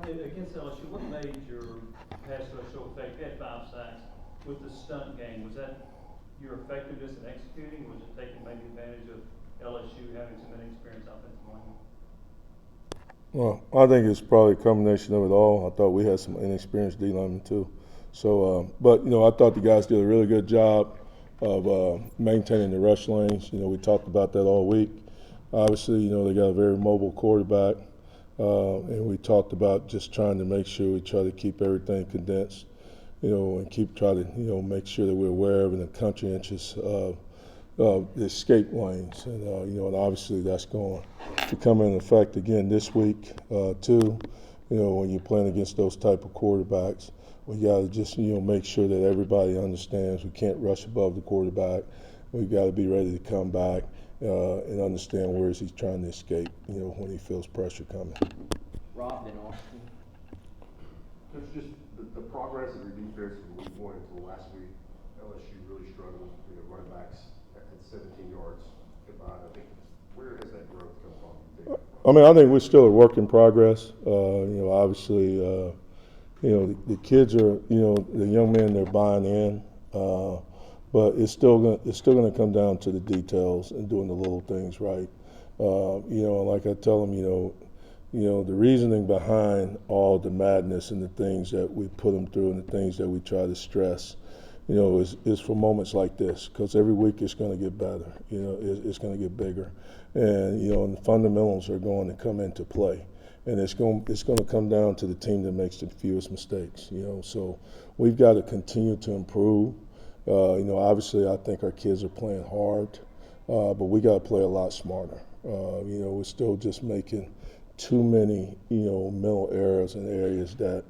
Against LSU, what made your pass rush so effective? You had 5 sacks with the stunt game. Was that your effectiveness in executing? Was it taking maybe advantage of LSU having some inexperienced offensive linemen? Well, I think it's probably a combination of it all. I thought we had some inexperienced D linemen too. So, but I thought the guys did a really good job of maintaining the rush lanes. We talked about that all week. Obviously, they got a very mobile quarterback, and we talked about just trying to make sure we try to keep everything condensed, and try to make sure that we're aware of in the country inches the escape lanes, and obviously that's going to come into effect again this week too. When you're playing against those type of quarterbacks, we got to just make sure that everybody understands we can't rush above the quarterback. We got to be ready to come back and understand where is he trying to escape. When he feels pressure coming. Rob, then Austin. There's just the progress of your defense from week 1 until last week. LSU really struggled. Running backs at 17 yards combined. I think where has that growth come from? I think we're still a work in progress. Obviously, the kids are, the young men, they're buying in, but it's still going to come down to the details and doing the little things right. Like I tell them, the reasoning behind all the madness and the things that we put them through and the things that we try to stress, is for moments like this, because every week it's going to get better. It's going to get bigger, and the fundamentals are going to come into play, and it's going to come down to the team that makes the fewest mistakes. So we've got to continue to improve. Obviously I think our kids are playing hard, but we got to play a lot smarter. We're still just making too many mental errors in areas that.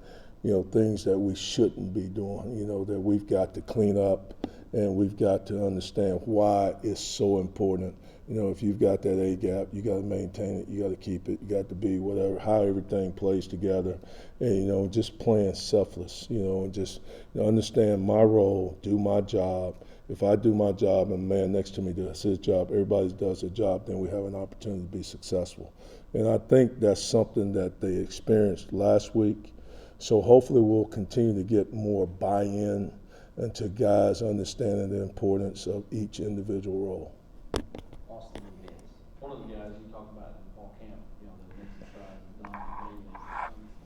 Things that we shouldn't be doing, that we've got to clean up, and we've got to understand why it's so important. If you've got that A gap, you got to maintain it, you got to keep it, you got to be how everything plays together, and, just playing selfless, and just understand my role, do my job. If I do my job and the man next to me does his job, everybody does their job, then we have an opportunity to be successful. And I think that's something that they experienced last week. So hopefully we'll continue to get more buy-in into guys understanding the importance of each individual role. Austin and Vince. One of the guys you talked about in fall camp, that makes the stride, Don,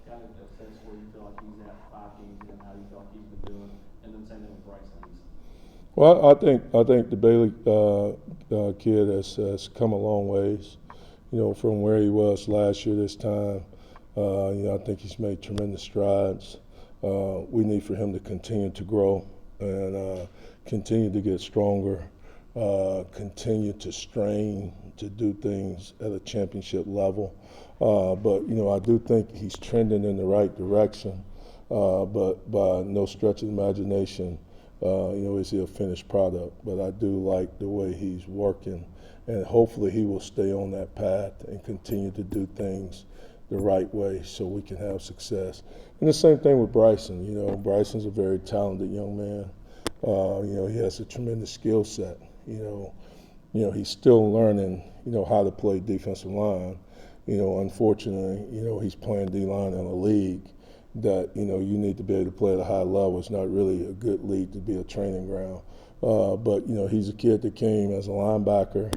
kind of assess where you feel like he's at 5 games in, how you feel like he's been doing, and then same thing with Bryson. Well, I think the Bailey kid has come a long ways, from where he was last year this time. I think he's made tremendous strides. We need for him to continue to grow and continue to get stronger, continue to strain to do things at a championship level. But I do think he's trending in the right direction. But by no stretch of the imagination, is he a finished product. But I do like the way he's working, and hopefully he will stay on that path and continue to do things the right way so we can have success. And the same thing with Bryson. Bryson's a very talented young man. He has a tremendous skill set. He's still learning, how to play defensive line. Unfortunately, he's playing D-line in a league that, you need to be able to play at a high level. It's not really a good league to be a training ground. But he's a kid that came as a linebacker,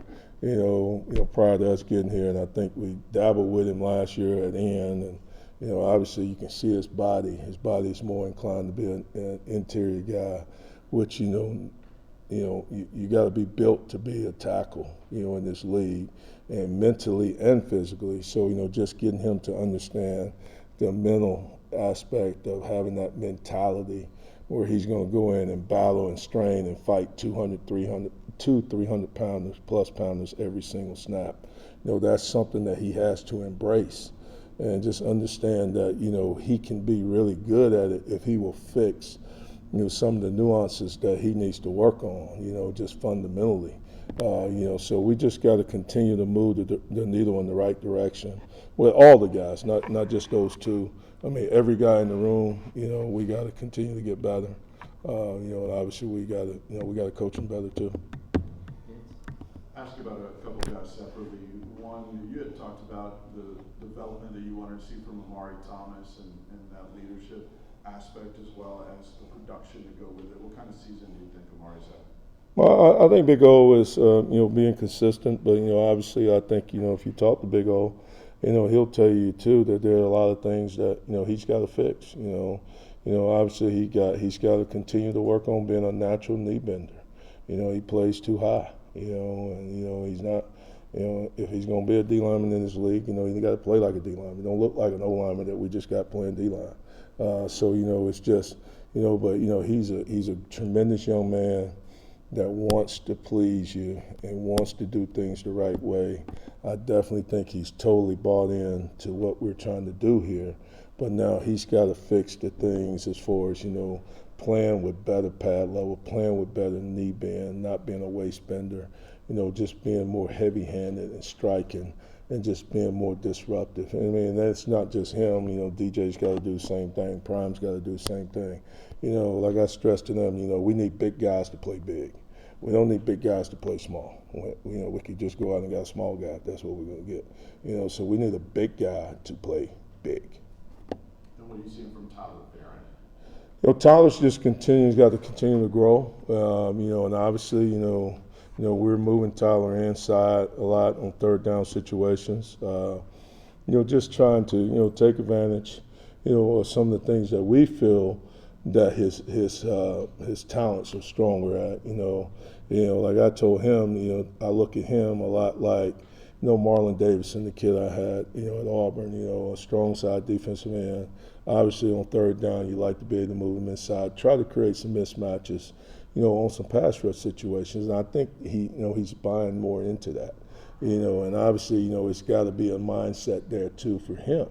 prior to us getting here, and I think we dabbled with him last year at end, and obviously you can see his body. His body is more inclined to be an interior guy, which you got to be built to be a tackle, in this league, and mentally and physically. So just getting him to understand the mental aspect of having that mentality where he's going to go in and battle and strain and fight 300 pounders plus pounders every single snap. That's something that he has to embrace, and just understand that he can be really good at it if he will fix some of the nuances that he needs to work on, just fundamentally. So we just got to continue to move the needle in the right direction with all the guys, not just those two. I mean, every guy in the room, we got to continue to get better. And obviously we got to coach them better too. I ask you about a couple of guys separately. One, you had talked about the development that you wanted to see from Amari Thomas and that leadership aspect as well as the production to go with it. What kind of season do you think Amari's had? Well, I think Big O is, being consistent, but, obviously I think, if you talk to Big O, he'll tell you too that there are a lot of things that, he's got to fix, obviously he's got to continue to work on being a natural knee bender. He plays too high, and, he's not, if he's going to be a D lineman in this league, he's got to play like a D lineman. He don't look like an O lineman that we just got playing D line. So, it's just, but, he's a tremendous young man that wants to please you and wants to do things the right way. I definitely think he's totally bought in to what we're trying to do here. But now he's got to fix the things as far as, playing with better pad level, playing with better knee bend, not being a waist bender, just being more heavy-handed and striking and just being more disruptive. I mean, that's not just him. DJ's got to do the same thing. Prime's got to do the same thing. Like I stressed to them, we need big guys to play big. We don't need big guys to play small. We could just go out and get a small guy. That's what we're going to get. So we need a big guy to play big. And what are you seeing from Tyler Barron? Tyler's just got to continue to grow. And obviously, we're moving Tyler inside a lot on third down situations. Just trying to, take advantage, of some of the things that we feel that his talents are stronger at. Like I told him, I look at him a lot like, Marlon Davidson, the kid I had, at Auburn, a strong side defensive end. Obviously on third down, you like to be able to move him inside, try to create some mismatches, on some pass rush situations. And I think he's buying more into that. And obviously, it's got to be a mindset there too for him.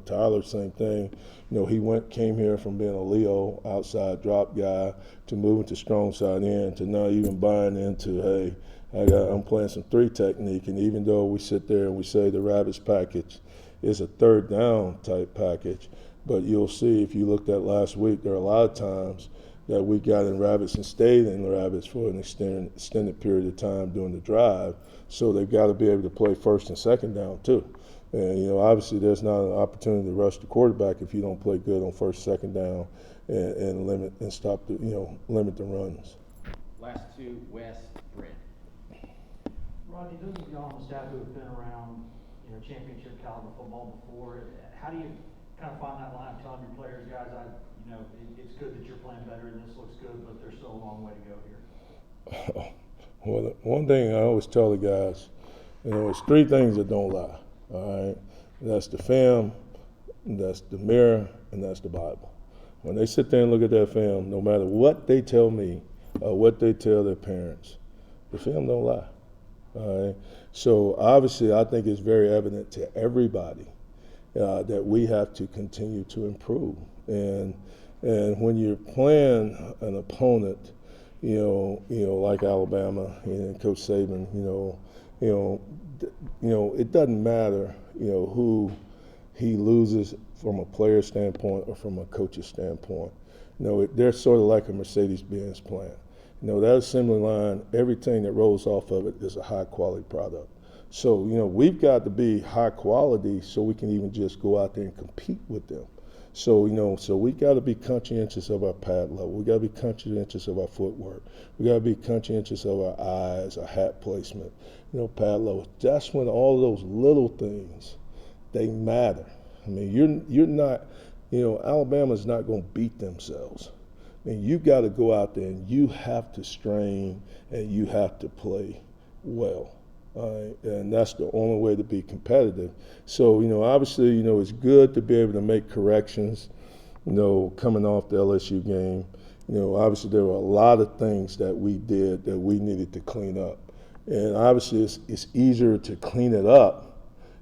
Tyler, same thing. He came here from being a Leo outside drop guy to moving to strong side end to now even buying into, hey, I'm playing some 3 technique. And even though we sit there and we say the Rabbits package is a third down type package, but you'll see if you looked at last week, there are a lot of times that we got in Rabbits and stayed in the Rabbits for an extended period of time during the drive. So they've got to be able to play first and second down too. And, obviously there's not an opportunity to rush the quarterback if you don't play good on first, second down and limit the runs. Last two, Wes, Brent. Rodney, those of y'all on the staff who have been around, championship caliber football before, how do you kind of find that line telling your players, guys, it's good that you're playing better and this looks good, but there's still a long way to go here? Well, one thing I always tell the guys, it's 3 things that don't lie, all right? That's the film, that's the mirror, and that's the Bible. When they sit there and look at that film, no matter what they tell me or what they tell their parents, the film don't lie, all right? So obviously I think it's very evident to everybody that we have to continue to improve. And when you're playing an opponent, like Alabama and Coach Saban, it doesn't matter, who he loses from a player standpoint or from a coach's standpoint. They're sort of like a Mercedes-Benz plant. That assembly line, everything that rolls off of it is a high-quality product. So, we've got to be high quality so we can even just go out there and compete with them. So, so we got to be conscientious of our pad level. We got to be conscientious of our footwork. We got to be conscientious of our eyes, our hat placement, pad level. That's when all those little things, they matter. I mean, you're not, Alabama's not going to beat themselves. I mean, you got to go out there and you have to strain and you have to play well. And that's the only way to be competitive. So, obviously, it's good to be able to make corrections, coming off the LSU game. Obviously there were a lot of things that we did that we needed to clean up. And obviously it's easier to clean it up,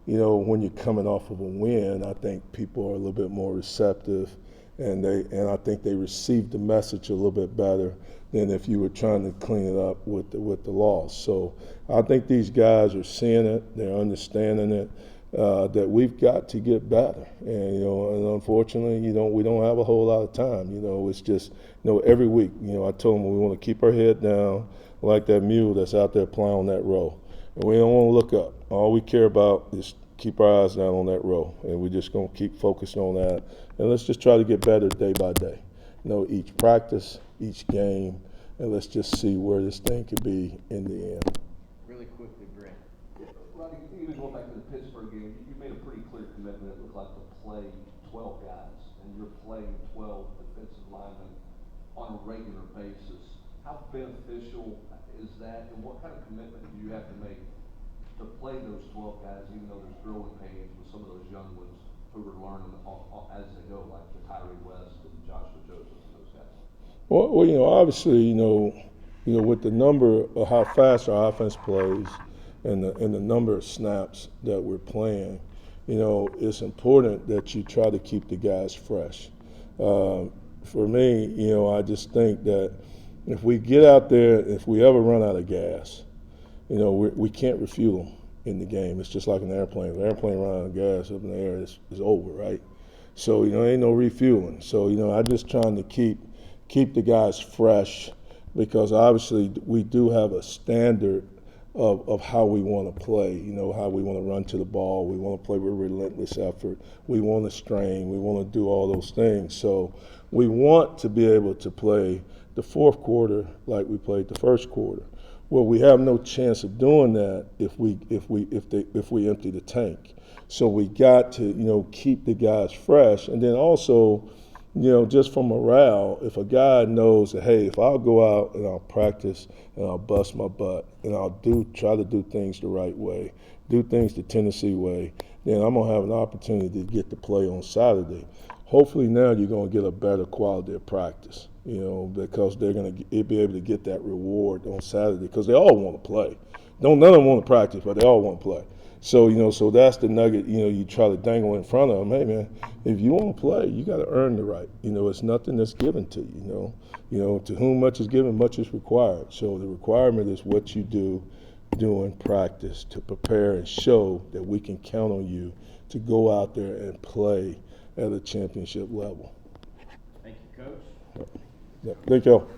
when you're coming off of a win. I think people are a little bit more receptive and I think they received the message a little bit better than if you were trying to clean it up with the loss. So I think these guys are seeing it, they're understanding it, that we've got to get better. And and unfortunately, we don't have a whole lot of time. It's just every week. I told them we want to keep our head down like that mule that's out there plowing that row. And we don't want to look up. All we care about is keep our eyes down on that row, and we're just going to keep focusing on that. And let's just try to get better day by day. You know, each practice, each game, and let's just see where this thing could be in the end. Really quickly, Brent. Rodney, even going back to the Pittsburgh game, you made a pretty clear commitment, it looked like, to play 12 guys, and you're playing 12 defensive linemen on a regular basis. How beneficial is that, and what kind of commitment do you have to make to play those 12 guys, even though there's growing pains with some of those young ones who are learning as they go, like the Tyree West and Joshua Joseph and those guys? Well, you know, obviously, you know, with the number of how fast our offense plays and the number of snaps that we're playing, you know, it's important that you try to keep the guys fresh. For me, you know, I just think that if we get out there, if we ever run out of gas, you know, we can't refuel them in the game. It's just like an airplane. If an airplane runs out of gas up in the air, it's over, right? So, you know, ain't no refueling. So, you know, I'm just trying to keep the guys fresh, because obviously we do have a standard of how we want to play, you know, how we want to run to the ball. We want to play with relentless effort. We want to strain. We want to do all those things. So we want to be able to play the fourth quarter like we played the first quarter. Well, we have no chance of doing that if we empty the tank. So we got to, you know, keep the guys fresh, and then also, you know, just for morale, if a guy knows that, hey, if I'll go out and I'll practice and I'll bust my butt and I'll try to do things the right way, do things the Tennessee way, then I'm going to have an opportunity to get to play on Saturday. Hopefully now you're going to get a better quality of practice, you know, because they're going to be able to get that reward on Saturday, because they all want to play. None of them want to practice, but they all want to play. So, you know, so that's the nugget, you know, you try to dangle in front of them. Hey, man, if you want to play, you got to earn the right. You know, it's nothing that's given to you, you know. You know, to whom much is given, much is required. So the requirement is what you do during practice to prepare and show that we can count on you to go out there and play at a championship level. Thank you, Coach. Yeah, thank y'all.